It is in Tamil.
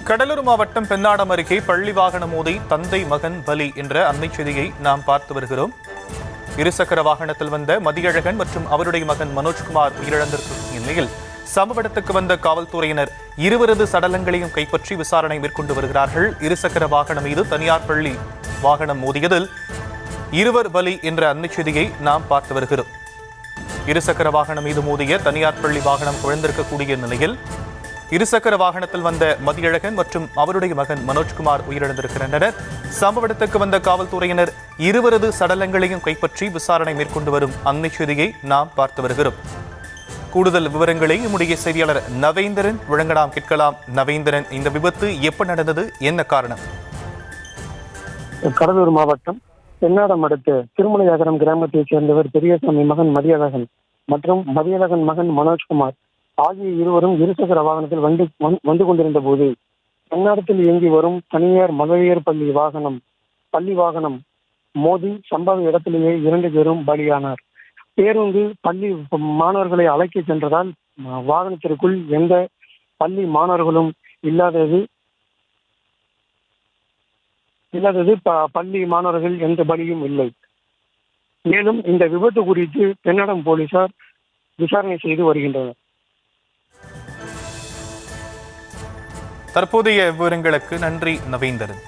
கடலூர் மாவட்டம் பெண்ணாடம் அருகே பள்ளி வாகனம் மோதி தந்தை மகன் பலி என்ற அண்மைச் செய்தியை நாம் பார்த்து வருகிறோம். இருசக்கர வாகனத்தில் வந்த மதியழகன் மற்றும் அவருடைய மகன் மனோஜ்குமார் உயிரிழந்திருக்கும் நிலையில் சம்பவ இடத்துக்கு வந்த காவல்துறையினர் இருவரது சடலங்களையும் கைப்பற்றி விசாரணை மேற்கொண்டு வருகிறார்கள். இருசக்கர வாகனம் மீது தனியார் பள்ளி வாகனம் மோதியதில் இருவர் பலி என்ற அண்மைச் செய்தியை நாம் பார்த்து வருகிறோம். இருசக்கர வாகனம் மீது மோதிய தனியார் பள்ளி வாகனம் குழந்திருக்கக்கூடிய நிலையில் இருசக்கர வாகனத்தில் வந்த மதியழகன் மற்றும் அவருடைய மகன் மனோஜ்குமார் உயிரிழந்திருக்கின்றனர். சம்பவ இடத்துக்கு வந்த காவல்துறையினர் இருவரது சடலங்களையும் கைப்பற்றி விசாரணை மேற்கொண்டு வரும் அண்மைச் செய்தியை நாம் பார்த்து வருகிறோம். கூடுதல் விவரங்களை நம்முடைய செய்தியாளர் நவேந்திரன் வழங்க நாம் கேட்கலாம். நவேந்திரன், இந்த விபத்து எப்ப நடந்தது, என்ன காரணம்? கடலூர் மாவட்டம் பெண்ணாடம் அடுத்த திருமலையாகரம் கிராமத்தைச் சேர்ந்தவர் பெரியசாமி மகன் மதியழகன் மற்றும் மதியழகன் மகன் மனோஜ்குமார் ஆகிய இருவரும் இருசக்கர வாகனத்தில் வந்து கொண்டிருந்த போது பெண்ணாடத்தில் இயங்கி வரும் தனியார் மகளிர் பள்ளி வாகனம் மோதி சம்பவ இடத்திலேயே 2 பேரும் பலியானார். பேருந்து பள்ளி மாணவர்களை அழைக்க சென்றதால் வாகனத்திற்குள் எந்த பள்ளி மாணவர்களும் இல்லாதது பள்ளி மாணவர்கள் எந்த பலியும் இல்லை. மேலும் இந்த விபத்து குறித்து பெண்ணாடம் போலீசார் விசாரணை செய்து வருகின்றனர். தற்போதைய விவரங்களுக்கு நன்றி நவேந்தரன்.